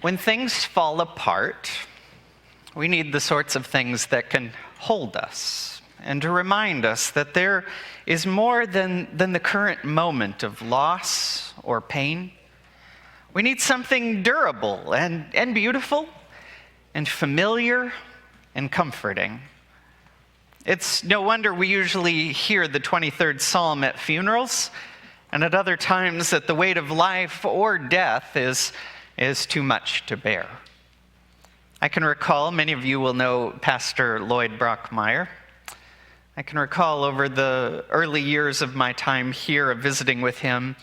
When things fall apart, we need the sorts of things that can hold us and to remind us that there is more than the current moment of loss or pain. We need something durable and beautiful and familiar and comforting. It's no wonder we usually hear the 23rd Psalm at funerals, and at other times that the weight of life or death is too much to bear. I can recall, many of you will know Pastor Lloyd Brockmeyer. I can recall over the early years of my time here of visiting with him,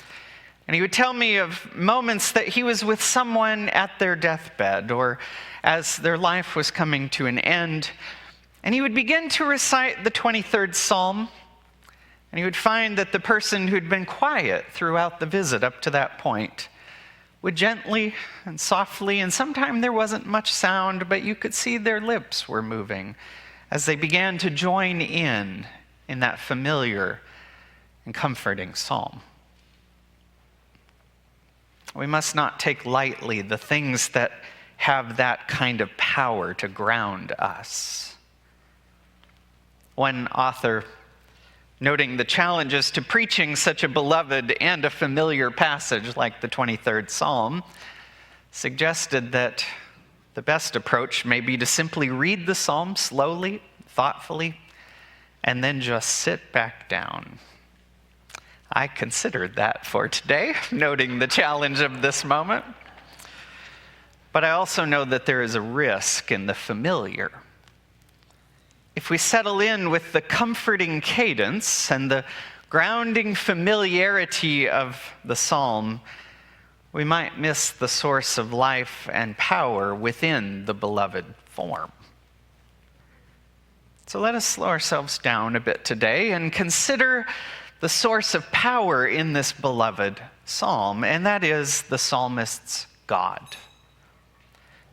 and he would tell me of moments that he was with someone at their deathbed or as their life was coming to an end, and he would begin to recite the 23rd Psalm, and he would find that the person who'd been quiet throughout the visit up to that point would gently and softly, and sometimes there wasn't much sound, but you could see their lips were moving as they began to join in that familiar and comforting psalm. We must not take lightly the things that have that kind of power to ground us. One author, noting the challenges to preaching such a beloved and a familiar passage like the 23rd Psalm, suggested that the best approach may be to simply read the psalm slowly, thoughtfully, and then just sit back down. I considered that for today, noting the challenge of this moment. But I also know that there is a risk in the familiar. If we settle in with the comforting cadence and the grounding familiarity of the psalm, we might miss the source of life and power within the beloved form. So let us slow ourselves down a bit today and consider the source of power in this beloved psalm, and that is the psalmist's God.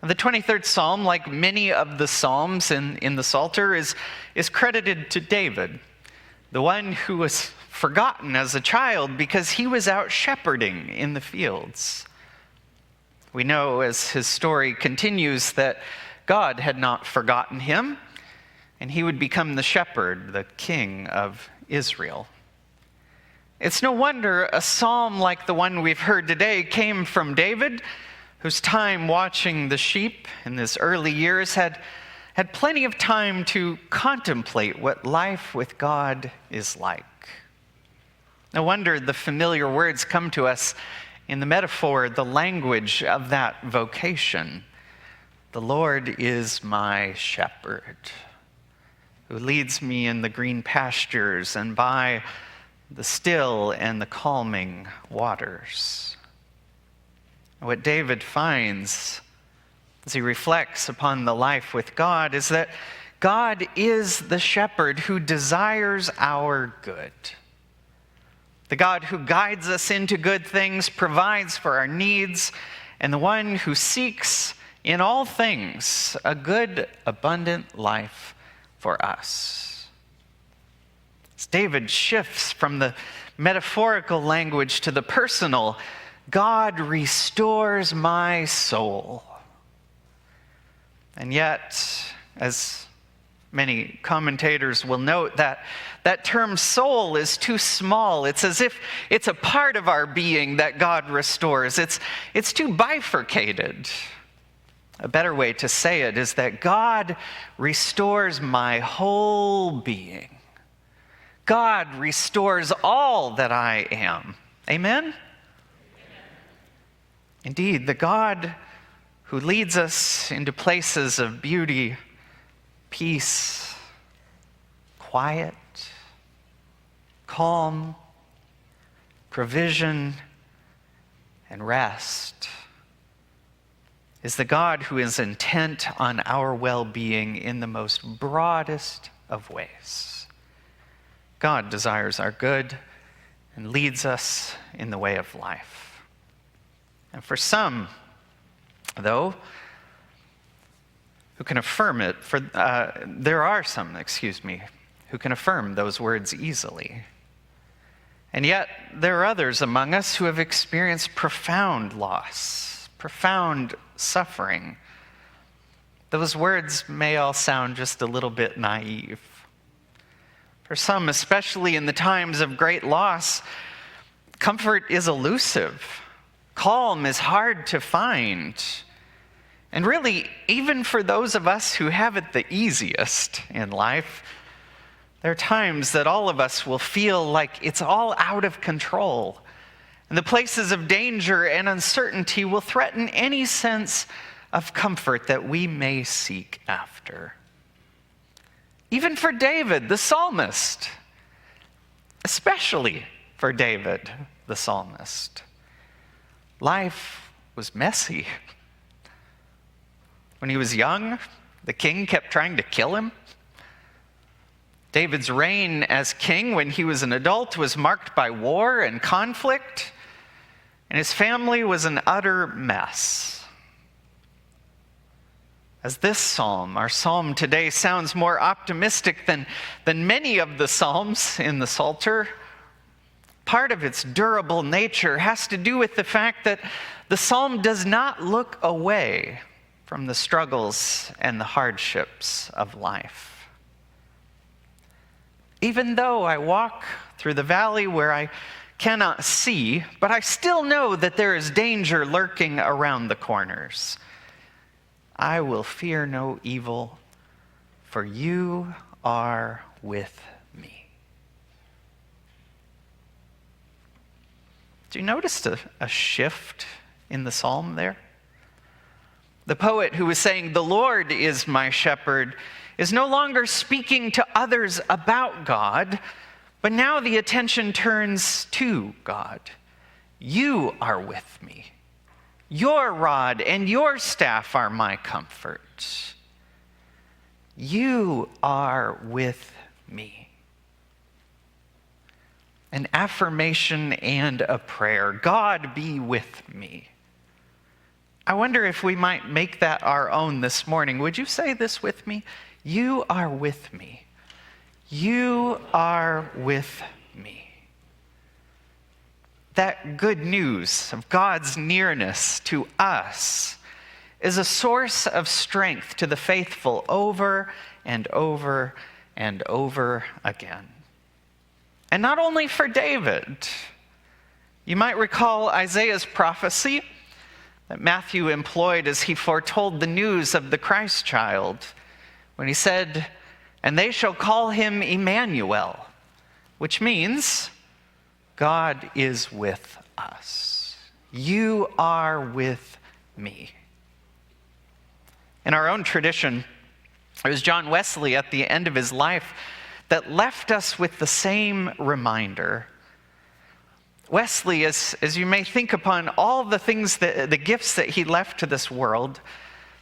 The 23rd Psalm, like many of the Psalms in the Psalter, is credited to David, the one who was forgotten as a child because he was out shepherding in the fields. We know as his story continues that God had not forgotten him, and he would become the shepherd, the king of Israel. It's no wonder a psalm like the one we've heard today came from David, whose time watching the sheep in his early years had plenty of time to contemplate what life with God is like. No wonder the familiar words come to us in the metaphor, the language of that vocation. The Lord is my shepherd, who leads me in the green pastures and by the still and the calming waters. What David finds as he reflects upon the life with God is that God is the shepherd who desires our good. The God who guides us into good things, provides for our needs, and the one who seeks in all things a good, abundant life for us. As David shifts from the metaphorical language to the personal, God restores my soul. And yet, as many commentators will note, that term soul is too small. It's as if it's a part of our being that God restores. It's too bifurcated. A better way to say it is that God restores my whole being. God restores all that I am. Amen? Indeed, the God who leads us into places of beauty, peace, quiet, calm, provision, and rest is the God who is intent on our well-being in the most broadest of ways. God desires our good and leads us in the way of life. And for some, though, who can affirm it, there are some, who can affirm those words easily. And yet, there are others among us who have experienced profound loss, profound suffering. Those words may all sound just a little bit naive. For some, especially in the times of great loss, comfort is elusive. Calm is hard to find. And really, even for those of us who have it the easiest in life, there are times that all of us will feel like it's all out of control. And the places of danger and uncertainty will threaten any sense of comfort that we may seek after. Even for David, the psalmist, especially for David, the psalmist, life was messy. When he was young, the king kept trying to kill him. David's reign as king when he was an adult was marked by war and conflict, and his family was an utter mess. As this psalm, our psalm today, sounds more optimistic than many of the psalms in the Psalter, part of its durable nature has to do with the fact that the psalm does not look away from the struggles and the hardships of life. Even though I walk through the valley where I cannot see, but I still know that there is danger lurking around the corners, I will fear no evil, for you are with me. Do you notice a shift in the psalm there? The poet who was saying, "The Lord is my shepherd," is no longer speaking to others about God, but now the attention turns to God. You are with me. Your rod and your staff are my comfort. You are with me. An affirmation and a prayer. God be with me. I wonder if we might make that our own this morning. Would you say this with me? You are with me. You are with me. That good news of God's nearness to us is a source of strength to the faithful over and over and over again. And not only for David. You might recall Isaiah's prophecy that Matthew employed as he foretold the news of the Christ child, when he said, "And they shall call him Emmanuel," which means God is with us. You are with me. In our own tradition, it was John Wesley at the end of his life that left us with the same reminder. Wesley, as you may think upon all the things, the gifts that he left to this world,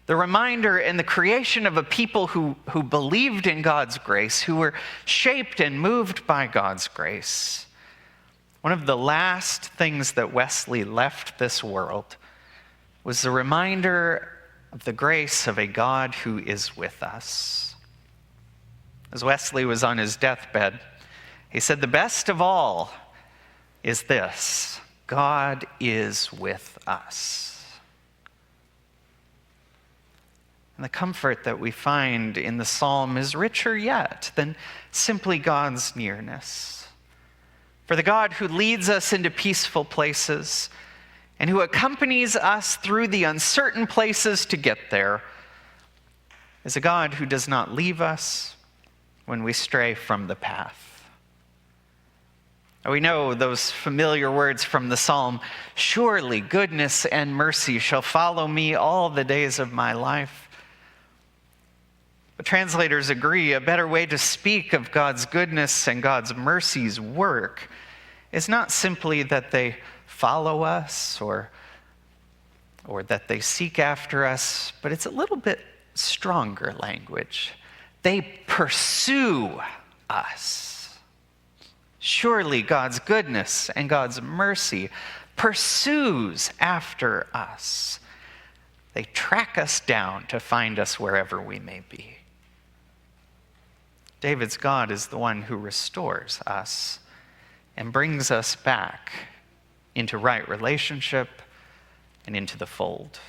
the reminder and the creation of a people who believed in God's grace, who were shaped and moved by God's grace. One of the last things that Wesley left this world was the reminder of the grace of a God who is with us. As Wesley was on his deathbed, he said, "The best of all is this: God is with us." And the comfort that we find in the psalm is richer yet than simply God's nearness. For the God who leads us into peaceful places and who accompanies us through the uncertain places to get there is a God who does not leave us when we stray from the path. We know those familiar words from the psalm, "Surely goodness and mercy shall follow me all the days of my life." But translators agree a better way to speak of God's goodness and God's mercy's work is not simply that they follow us or that they seek after us, but it's a little bit stronger language. They pursue us. Surely God's goodness and God's mercy pursues after us. They track us down to find us wherever we may be. David's God is the one who restores us and brings us back into right relationship and into the fold.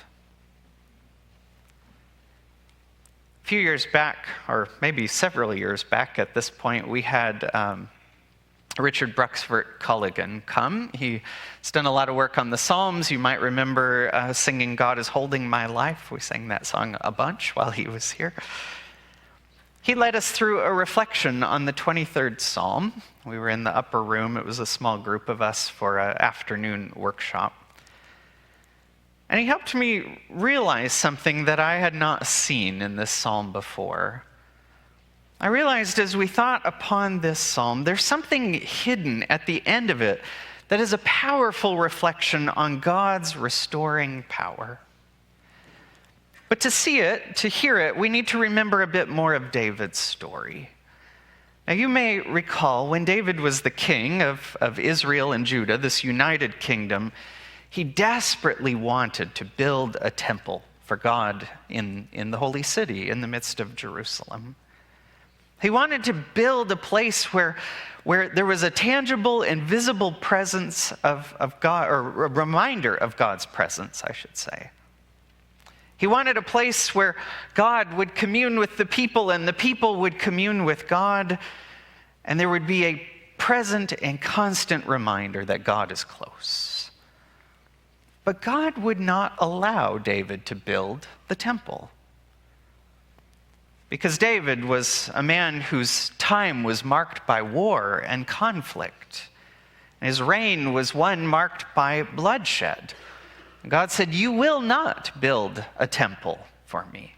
few years back, or maybe several years back at this point, we had Richard Bruxvert Culligan come. He's done a lot of work on the Psalms. You might remember singing God is Holding My Life. We sang that song a bunch while he was here. He led us through a reflection on the 23rd Psalm. We were in the upper room. It was a small group of us for an afternoon workshop. And he helped me realize something that I had not seen in this psalm before. I realized as we thought upon this psalm, there's something hidden at the end of it that is a powerful reflection on God's restoring power. But to see it, to hear it, we need to remember a bit more of David's story. Now, you may recall when David was the king of Israel and Judah, this united kingdom, he desperately wanted to build a temple for God in the holy city, in the midst of Jerusalem. He wanted to build a place where there was a tangible and visible presence of God, or a reminder of God's presence, I should say. He wanted a place where God would commune with the people and the people would commune with God, and there would be a present and constant reminder that God is close. But God would not allow David to build the temple. Because David was a man whose time was marked by war and conflict. His reign was one marked by bloodshed. God said, "You will not build a temple for me."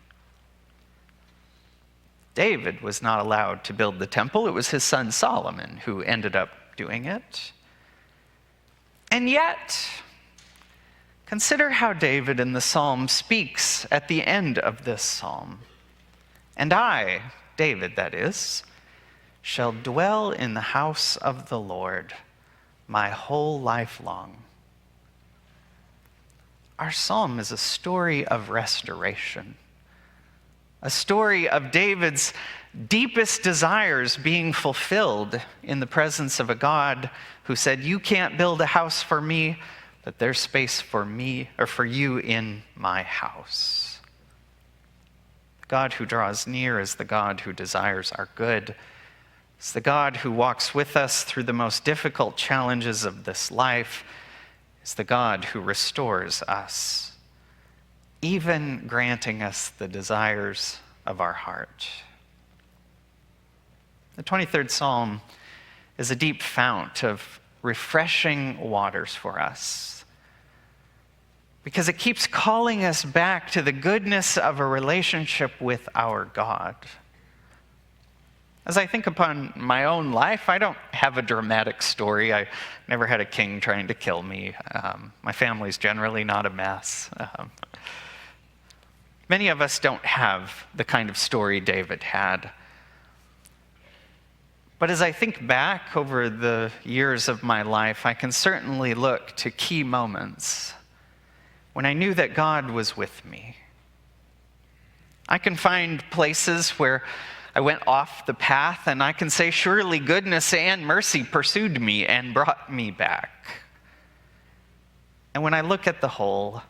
David was not allowed to build the temple. It was his son Solomon who ended up doing it. And yet, consider how David in the psalm speaks at the end of this psalm. "And I," David that is, "shall dwell in the house of the Lord my whole life long." Our psalm is a story of restoration, a story of David's deepest desires being fulfilled in the presence of a God who said, "You can't build a house for me, but there's space for me or for you in my house." The God who draws near is the God who desires our good. It's the God who walks with us through the most difficult challenges of this life. It's the God who restores us, even granting us the desires of our heart. The 23rd Psalm is a deep fount of refreshing waters for us, because it keeps calling us back to the goodness of a relationship with our God. As I think upon my own life, I don't have a dramatic story. I never had a king trying to kill me. My family's generally not a mess. Many of us don't have the kind of story David had. But as I think back over the years of my life, I can certainly look to key moments when I knew that God was with me. I can find places where I went off the path, and I can say, surely goodness and mercy pursued me and brought me back. And when I look at the whole,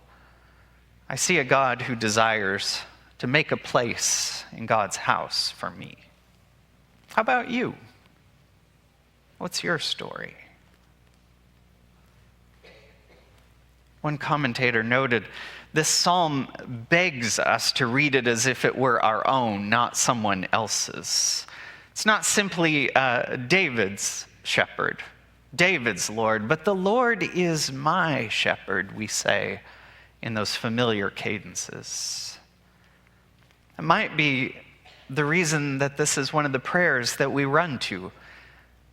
I see a God who desires to make a place in God's house for me. How about you? What's your story? One commentator noted, this psalm begs us to read it as if it were our own, not someone else's. It's not simply David's shepherd, David's Lord, but the Lord is my shepherd, we say in those familiar cadences. It might be the reason that this is one of the prayers that we run to,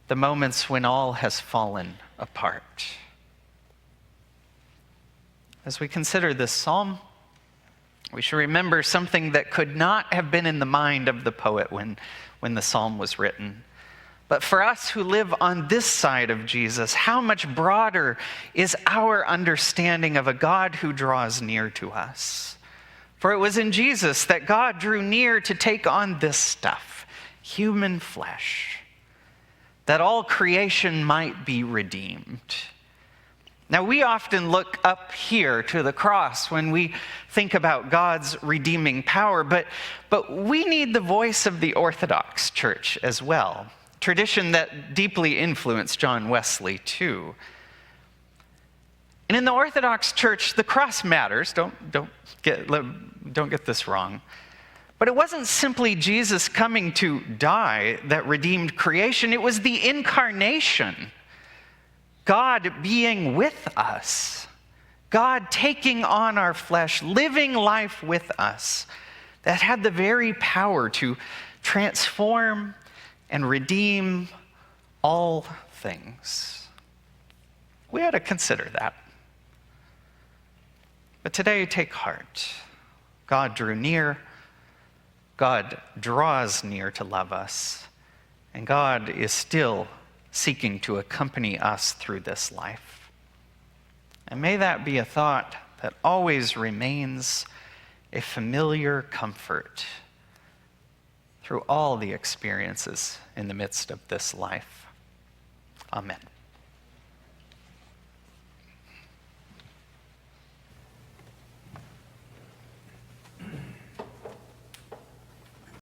the moments when all has fallen apart. As we consider this psalm, we should remember something that could not have been in the mind of the poet when the psalm was written. But for us who live on this side of Jesus, how much broader is our understanding of a God who draws near to us? For it was in Jesus that God drew near to take on this stuff, human flesh, that all creation might be redeemed. Now, we often look up here to the cross when we think about God's redeeming power, but we need the voice of the Orthodox Church as well, tradition that deeply influenced John Wesley too. And in the Orthodox Church, the cross matters. Don't get this wrong. But it wasn't simply Jesus coming to die that redeemed creation. It was the incarnation, God being with us, God taking on our flesh, living life with us, that had the very power to transform and redeem all things. We ought to consider that. But today, take heart. God drew near. God draws near to love us. And God is still seeking to accompany us through this life. And may that be a thought that always remains a familiar comfort through all the experiences in the midst of this life. Amen.